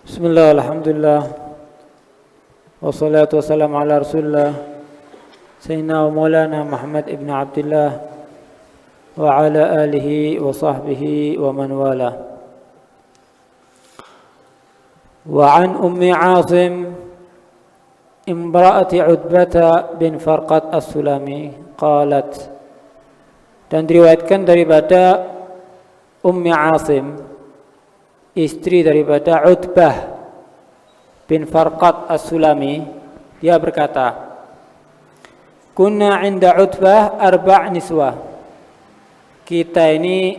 Bismillah, alhamdulillah, wassalatu wassalamu ala rasulillah Sayyidina wa maulana Muhammad ibn Abdullah wa ala alihi wa sahbihi wa man wala. Wa an Ummi Asim imra'ati Utbah bin Farqad as-Sulami qalat, dan diriwayatkan daripada Ummi Asim, istri daripada Utbah bin Farqad as-Sulami, dia berkata, kunna inda Utbah arba' niswah, kita ini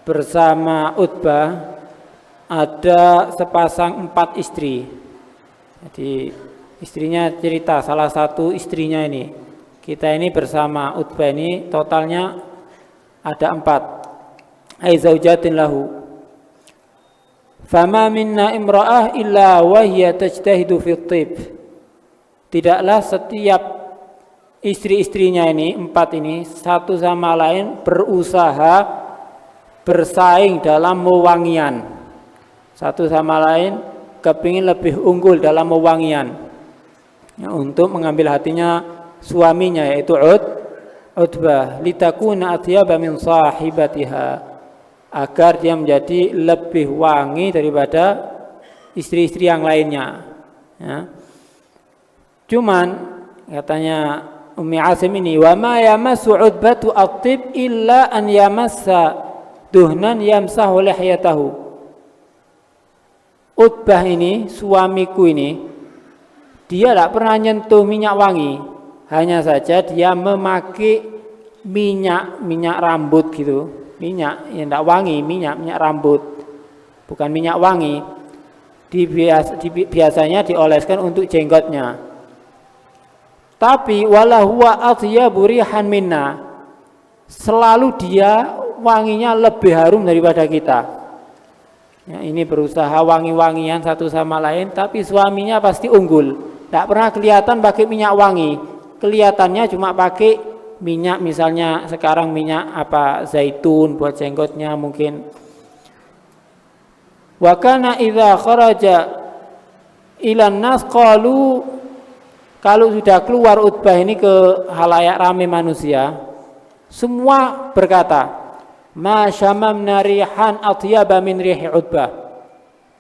bersama Utbah ada sepasang 4 istri. Jadi istrinya cerita, salah satu istrinya ini, kita ini bersama Utbah ini totalnya ada 4, ay zaujatin lahu. Fama minna imra'ah illa wahya tajtahidu fi thib. Tidaklah setiap istri-istrinya ini, 4 ini, satu sama lain berusaha bersaing dalam wewangian. Satu sama lain kepingin lebih unggul dalam wewangian, ya, untuk mengambil hatinya suaminya, yaitu Utbah, litakuna atyaba min sahibatiha, agar dia menjadi lebih wangi daripada istri-istri yang lainnya, ya. Cuman katanya Ummi Asim ini, wa ma yamassu Utbatu at-tib illa an yamassa duhnan yamsahu lihyatahu. Utbah ini, suamiku ini, dia tidak pernah nyentuh minyak wangi, hanya saja dia memakai minyak rambut gitu. Minyak yang tidak wangi, minyak rambut, bukan minyak wangi. Biasanya dioleskan untuk jenggotnya. Tapi wala huwa atyabu rihan minna, selalu dia wanginya lebih harum daripada kita. Ya, ini berusaha wangi-wangian satu sama lain, tapi suaminya pasti unggul. Tidak pernah kelihatan pakai minyak wangi, kelihatannya cuma pakai minyak, misalnya sekarang minyak zaitun buat jenggotnya mungkin. Wa kana idza kharaja ila nas qalu, kalau sudah keluar Utbah ini ke halayak ramai manusia, semua berkata, ma syamamna rihan atyaba min rihi Utbah,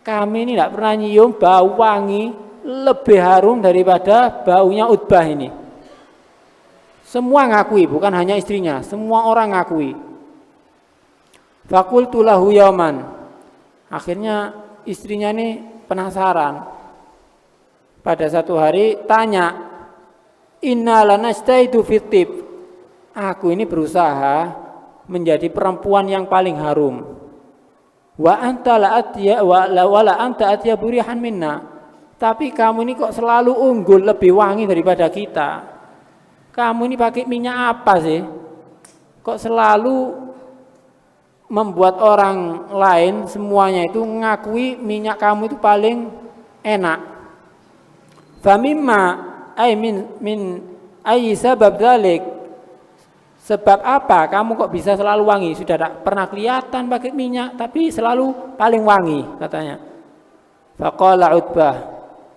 kami ini tidak pernah nyium bau wangi lebih harum daripada baunya Utbah ini. Semua ngakui, bukan hanya istrinya, semua orang ngakui. Faqultu lahu yauman, akhirnya istrinya ini penasaran. Pada satu hari tanya, inna lanastaidu fitib, aku ini berusaha menjadi perempuan yang paling harum. Wa anta la atya wa la anta atya burihan minna, tapi kamu ini kok selalu unggul, lebih wangi daripada kita. Kamu ini pakai minyak apa sih? Kok selalu membuat orang lain semuanya itu ngakui minyak kamu itu paling enak. Famimma ay min ayyi sabab dzalik, sebab apa kamu kok bisa selalu wangi? Sudah tak pernah kelihatan pakai minyak tapi selalu paling wangi, katanya. Faqala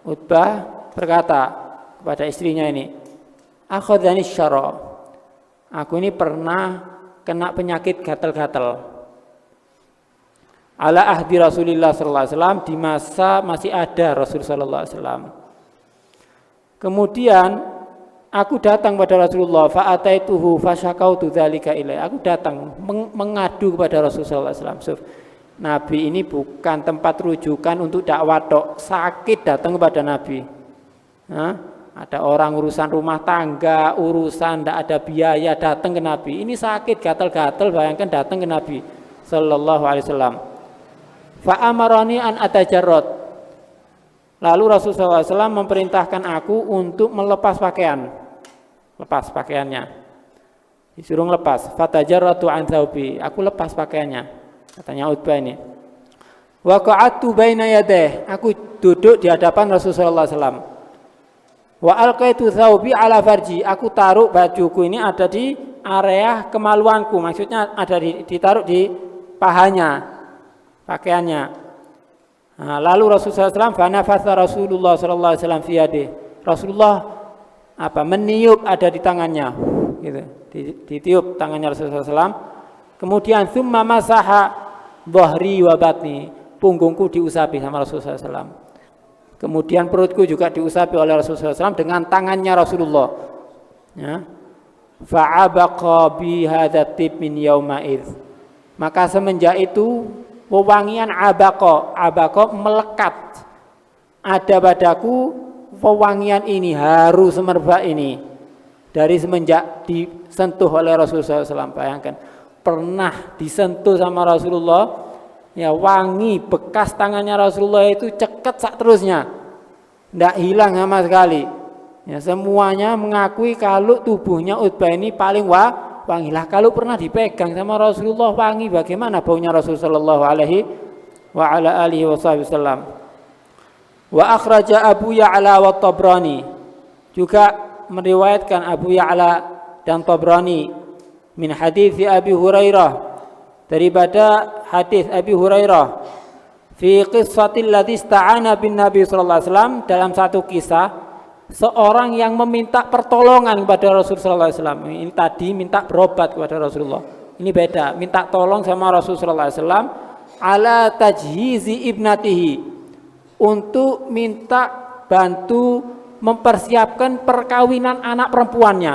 Utbah berkata kepada istrinya ini, akhadhani syara, aku ini pernah kena penyakit gatal-gatal. Ala ahdi Rasulullah sallallahu alaihi wasallam, di masa masih ada Rasul sallallahu alaihi wasallam. Kemudian aku datang pada Rasulullah, fa ataituhu fa syakautu dzalika ilai. Aku datang mengadu kepada Rasulullah sallallahu alaihi wasallam. Nabi ini bukan tempat rujukan untuk dakwah tok, sakit datang kepada Nabi. Ada orang urusan rumah tangga, urusan tidak ada biaya, datang ke Nabi. Ini sakit, gatal-gatal, bayangkan datang ke Nabi sallallahu alaihi wasallam. Fa amarani an atajarrad. Lalu Rasulullah SAW memerintahkan aku untuk melepas pakaian. Lepas pakaiannya. Disuruh lepas. Fatajarratu an thawbi. Aku lepas pakaiannya. Katanya Utbah ini. Wa qa'adtu baina yadayhi. Aku duduk di hadapan Rasulullah SAW. Wa alqaitu thawbi ala farji, aku taruh bajuku ini ada di area kemaluanku, maksudnya ada ditaruh di pahanya pakaiannya. Nah, lalu Rasulullah SAW fanafatha Rasulullah sallallahu alaihi wasallam fi yadihi. Rasulullah meniup ada di tangannya gitu. Ditiup tangannya Rasulullah SAW. Kemudian tsumma masaha dhahri wa batni. Punggungku diusapi sama Rasulullah SAW. Kemudian perutku juga diusapi oleh Rasulullah SAW dengan tangannya Rasulullah. Ya. Fa'abaqa bi hadzal tib min yauma'id. Maka semenjak itu wewangian abaqa melekat ada padaku wewangian ini, haru semerbak ini dari semenjak disentuh oleh Rasulullah SAW. Bayangkan pernah disentuh sama Rasulullah, ya wangi bekas tangannya Rasulullah itu ceket sak terusnya, tidak hilang sama sekali. Ya, semuanya mengakui kalau tubuhnya Utbah ini paling wangi. Lah kalau pernah dipegang sama Rasulullah wangi, bagaimana baunya Rasulullah sallallahu alaihi wa ala alihi wasallam. Wa akhraja Abu Ya'la wa Tabrani, juga meriwayatkan Abu Ya'la dan Tabrani min hadis Abi Hurairah, daripada hadis Abi Hurairah fi qissatil ladzi ista'ana bin Nabi sallallahu alaihi wasallam, dalam satu kisah seorang yang meminta pertolongan kepada Rasulullah SAW. Ini tadi minta berobat kepada Rasulullah. Ini beda, minta tolong sama Rasulullah SAW ala tajhizi ibnatihi, untuk minta bantu mempersiapkan perkawinan anak perempuannya.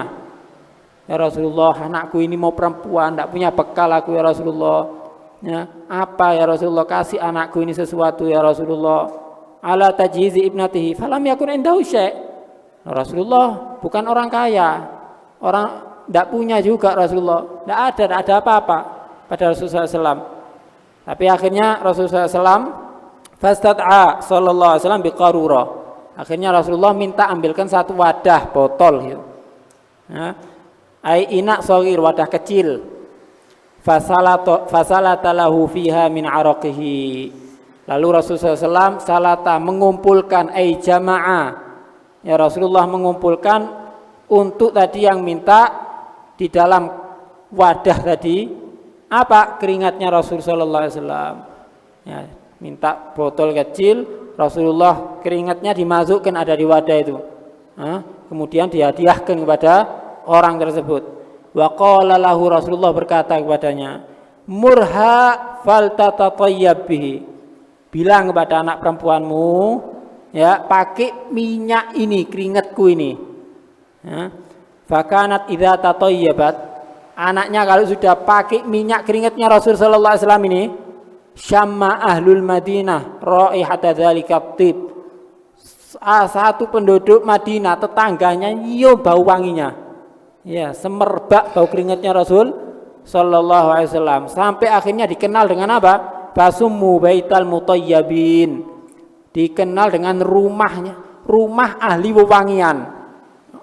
Ya Rasulullah, anakku ini mau perempuan, tidak punya bekal aku ya Rasulullah. Ya, apa ya Rasulullah, kasih anakku ini sesuatu ya Rasulullah. Ala tajhizi ibnatihi falam yakun indahu syai'. Rasulullah bukan orang kaya, orang tidak punya juga Rasulullah, tidak ada apa-apa pada Rasulullah SAW. Tapi akhirnya Rasulullah SAW fastad'a sallallahu alaihi wasallam biqarurah. Akhirnya Rasulullah minta ambilkan satu wadah botol gitu. Ya. Ai ina shaghir, wadah kecil. Fasalata lahu fiha min araqihi. Lalu Rasulullah SAW salata mengumpulkan ai jamaah. Ya Rasulullah mengumpulkan untuk tadi yang minta di dalam wadah tadi apa, keringatnya Rasulullah sallallahu alaihi wasallam. Ya, minta botol kecil, Rasulullah keringatnya dimasukkan ada di wadah itu. Kemudian dihadiahkan kepada orang tersebut. Wa qala lahu, Rasulullah berkata kepadanya, murha faltatatayyab bihi. Bilang kepada anak perempuanmu, ya pakai minyak ini, keringatku ini. Ya. Fakanat idza tatayyabat, anaknya kalau sudah pakai minyak keringatnya Rasul sallallahu alaihi wasallam ini, syamma ahlul Madinah raihata dzalika tib. Satu penduduk Madinah tetangganya nyium bau wanginya. Ya, semerbak bau keringatnya Rasul sallallahu alaihi wasallam, sampai akhirnya dikenal dengan apa? Basummu baital mutayyibin. Dikenal dengan rumah ahli wewangian,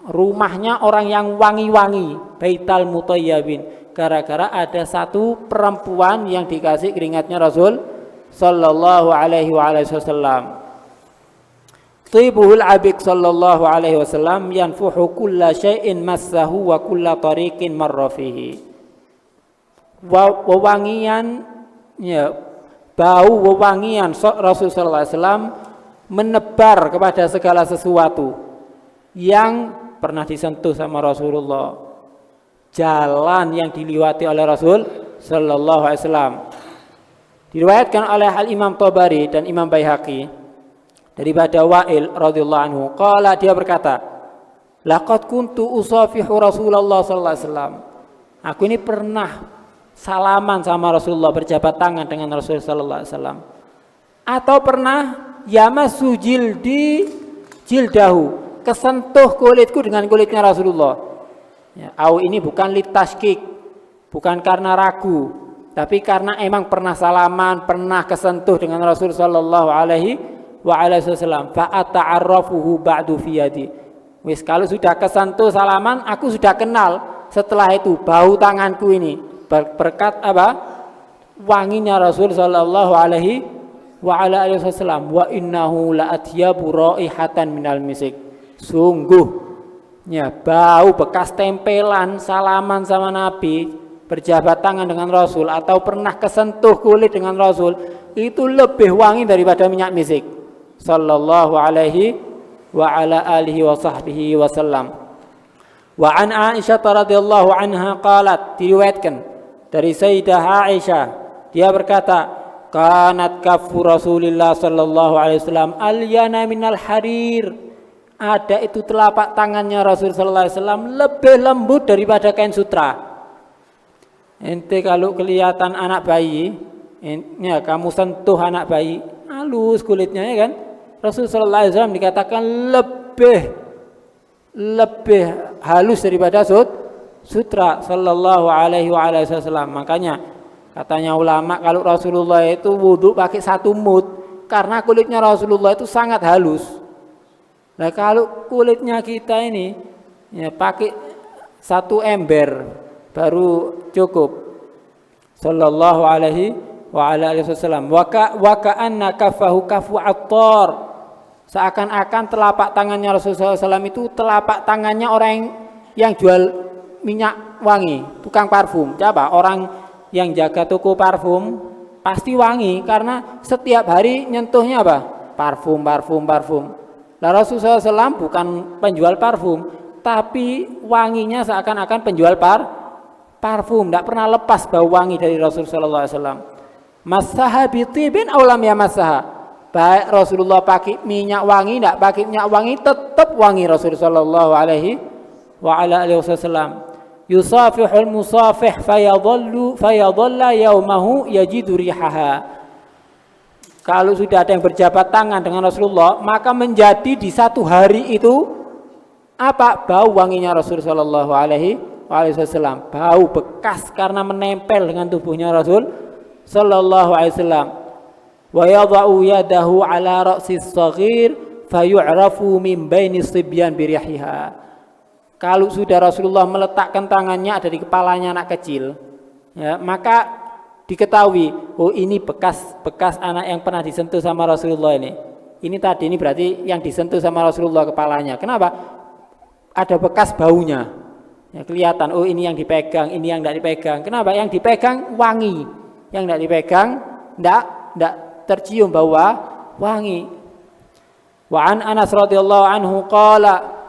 rumahnya orang yang wangi-wangi, baital mutayyibin, gara-gara ada satu perempuan yang dikasih keringatnya Rasul sallallahu alaihi wasallam. Tibuhul abik sallallahu alaihi wasallam yanfuhu kulla syai'in massahu wa kulla tariqin marra fihi. Wewangian, ya, bau wewangian Rasul sallallahu alaihi wasallam menebar kepada segala sesuatu yang pernah disentuh sama Rasulullah, jalan yang diliwati oleh Rasul sallallahu alaihi wasallam. Diriwayatkan oleh Al-Imam Tabari dan Imam Baihaqi daripada Wa'il radhiyallahu anhu, qala, dia berkata, laqad kuntu usafihu Rasulullah sallallahu alaihi wasallam. Aku ini pernah salaman sama Rasulullah, berjabat tangan dengan Rasul sallallahu alaihi wasallam. Atau pernah yamassu jildahu, kesentuh kulitku dengan kulitnya Rasulullah. Ya, au ini bukan litashkik, bukan karena ragu, tapi karena emang pernah salaman, pernah kesentuh dengan Rasul sallallahu alaihi wasallam. Fa ata'arrafuhu ba'du fi yadi. Wis kalau sudah kesentuh salaman, aku sudah kenal. Setelah itu bau tanganku ini berkat apa? Wanginya Rasul sallallahu alaihi wasallam. Wa innahu la atyabu raihatan minal misik. Sungguh ya, bau bekas tempelan salaman sama Nabi, berjabat tangan dengan Rasul, atau pernah kesentuh kulit dengan Rasul, itu lebih wangi daripada minyak misik. Sallallahu alaihi wa ala alihi wa sahbihi wasallam. Wa an Aisyah radhiyallahu anha qalat, diriwayatkan dari Sayyidah Aisyah, dia berkata, kanat kaffu Rasulillah sallallahu alaihi wasallam alyana minal harir. Ada itu telapak tangannya Rasul sallallahu alaihi wasallam lebih lembut daripada kain sutra. Ente kalau kelihatan anak bayi, ya kamu sentuh anak bayi, halus kulitnya ya kan? Rasul sallallahu alaihi wasallam dikatakan lebih halus daripada sutra sallallahu alaihi wasallam. Makanya katanya ulama kalau Rasulullah itu wudhu pakai satu mud karena kulitnya Rasulullah itu sangat halus. Nah kalau kulitnya kita ini ya pakai satu ember baru cukup. Sallallahu alaihi wasallam. Wa ka'anna kafahu kafu attar. Seakan-akan telapak tangannya Rasulullah SAW itu telapak tangannya orang yang jual minyak wangi, tukang parfum. Coba orang yang jaga toko parfum pasti wangi karena setiap hari nyentuhnya apa? Parfum. Nah, Rasulullah SAW bukan penjual parfum, tapi wanginya seakan-akan penjual parfum. Tidak pernah lepas bau wangi dari Rasulullah SAW. Masaha bitibin aulam ya masaha. Baik Rasulullah pakai minyak wangi, tidak pakai minyak wangi, tetap wangi Rasulullah sallallahu alaihi wasallam. Yusafihul musafih fayadhalla yaumahu yajidu rihaha. Kalau sudah ada yang berjabat tangan dengan Rasulullah, maka menjadi di satu hari itu apa? Bau wanginya Rasulullah sallallahu alaihi wasallam. Bau bekas karena menempel dengan tubuhnya Rasul sallallahu alaihi wasallam. Wa yadha'u yadahu ala ra'sis saghir fayu'rafu min baini sibyan birihiha. Kalau sudah Rasulullah meletakkan tangannya ada di kepalanya anak kecil, ya, maka diketahui, oh ini bekas anak yang pernah disentuh sama Rasulullah ini. Ini tadi ini berarti yang disentuh sama Rasulullah kepalanya. Kenapa? Ada bekas baunya. Ya, kelihatan, oh ini yang dipegang, ini yang tidak dipegang. Kenapa? Yang dipegang wangi, yang tidak dipegang tidak tercium bau wangi. Wa an Anas radhiyallahu anhu qala,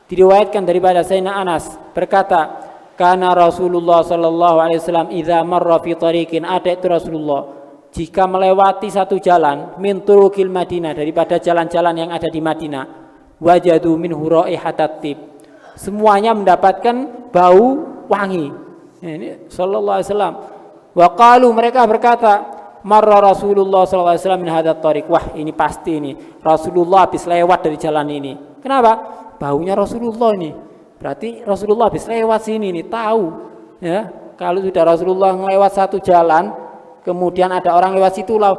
diriwayatkan daripada Sayyidina Anas berkata, kana Rasulullah sallallahu alaihi wasallam idza marra fi tariqin, ada itu Rasulullah jika melewati satu jalan min turuqil Madinah, daripada jalan-jalan yang ada di Madinah, wajadu minhu raihatat tib, semuanya mendapatkan bau wangi. Ini sallallahu alaihi wasallam. Wa qalu, mereka berkata, marra Rasulullah sallallahu alaihi wasallam min hadzal tariq, wah ini pasti ini Rasulullah habis lewat dari jalan ini. Kenapa? Baunya Rasulullah ini. Berarti Rasulullah habis lewat sini nih, tahu. Ya, kalau sudah Rasulullah lewat satu jalan, kemudian ada orang lewat situ lah,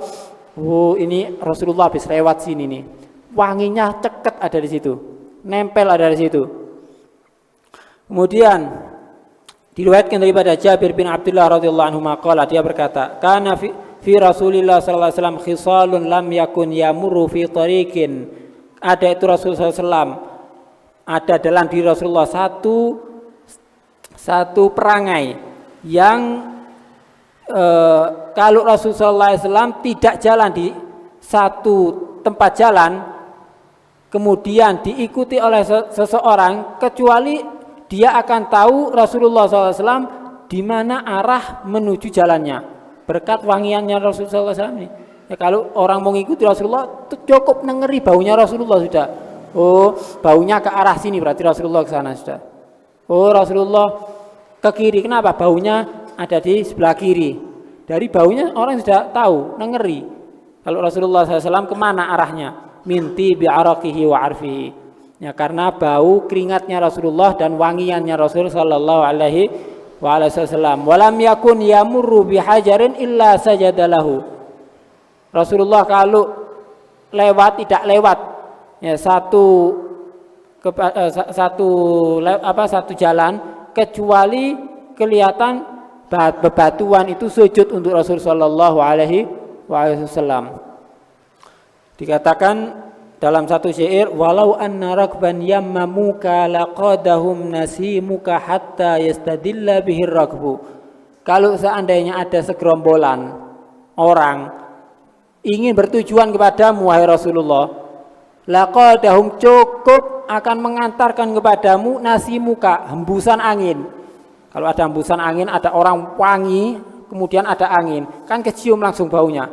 oh ini Rasulullah habis lewat sini nih. Wanginya ceket ada di situ, nempel ada di situ. Kemudian diriwayatkan daripada Jabir bin Abdullah radhiyallahu anhu maqala, dia berkata, kana fi Rasulillah sallallahu alaihi wasallam khisalun lam yakun yamurru fi tariqin. Ada itu Rasulullah SAW, ada dalam diri Rasulullah satu perangai yang kalau Rasulullah SAW tidak jalan di satu tempat jalan kemudian diikuti oleh seseorang, kecuali dia akan tahu Rasulullah SAW di mana arah menuju jalannya berkat wangiannya Rasulullah SAW ini. Ya, kalau orang mau ngikuti Rasulullah cukup nengeri baunya Rasulullah sudah. Oh, baunya ke arah sini berarti Rasulullah ke sana sudah. Oh, Rasulullah ke kiri, kenapa? Baunya ada di sebelah kiri. Dari baunya orang sudah tahu, nengeri. Kalau Rasulullah SAW kemana arahnya? Minti bi'araqihi wa arfihi. Ya, karena bau keringatnya Rasulullah dan wangiannya Rasul sallallahu alaihi wasallam. Walam yakun yamurru bihajarin illa sajadalahu. Rasulullah kalau lewat tidak lewat ya satu jalan kecuali kelihatan bebatuan itu sujud untuk Rasul sallallahu alaihi wasallam. Dikatakan dalam satu syair, walau anna rakban yammamuka laqadahum nasimuka hatta yastadilla bihir rakbu. Kalau seandainya ada segerombolan orang ingin bertujuan kepadamu wahai Rasulullah, laqadahum cukup akan mengantarkan kepadamu nasimuka, hembusan angin. Kalau ada hembusan angin, ada orang wangi, kemudian ada angin, kan kecium langsung baunya.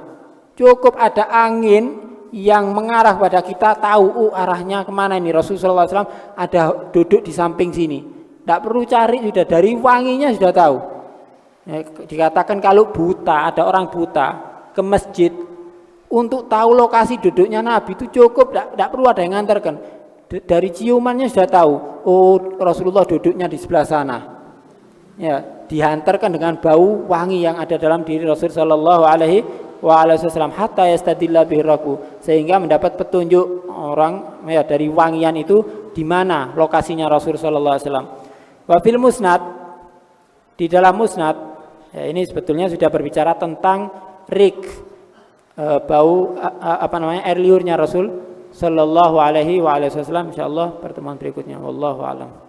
Cukup ada angin yang mengarah pada kita, tahu arahnya kemana ini. Rasulullah SAW ada duduk di samping sini, tidak perlu cari, sudah dari wanginya sudah tahu. Ya, dikatakan kalau buta, ada orang buta ke masjid, untuk tahu lokasi duduknya Nabi itu cukup, tidak perlu ada yang ngantarkan. Dari ciumannya sudah tahu, oh Rasulullah duduknya di sebelah sana. Ya, dihantarkan dengan bau wangi yang ada dalam diri Rasul sallallahu alaihi wasallam hatta yastadilla bihiraku, sehingga mendapat petunjuk orang ya dari wangian itu di mana lokasinya Rasul sallallahu alaihi wasallam. Wa fil musnad, di dalam musnad, ya ini sebetulnya sudah berbicara tentang rik, bau air liurnya Rasul sallallahu alaihi wasallam. Insyaallah pertemuan berikutnya. Wallahu a'lam.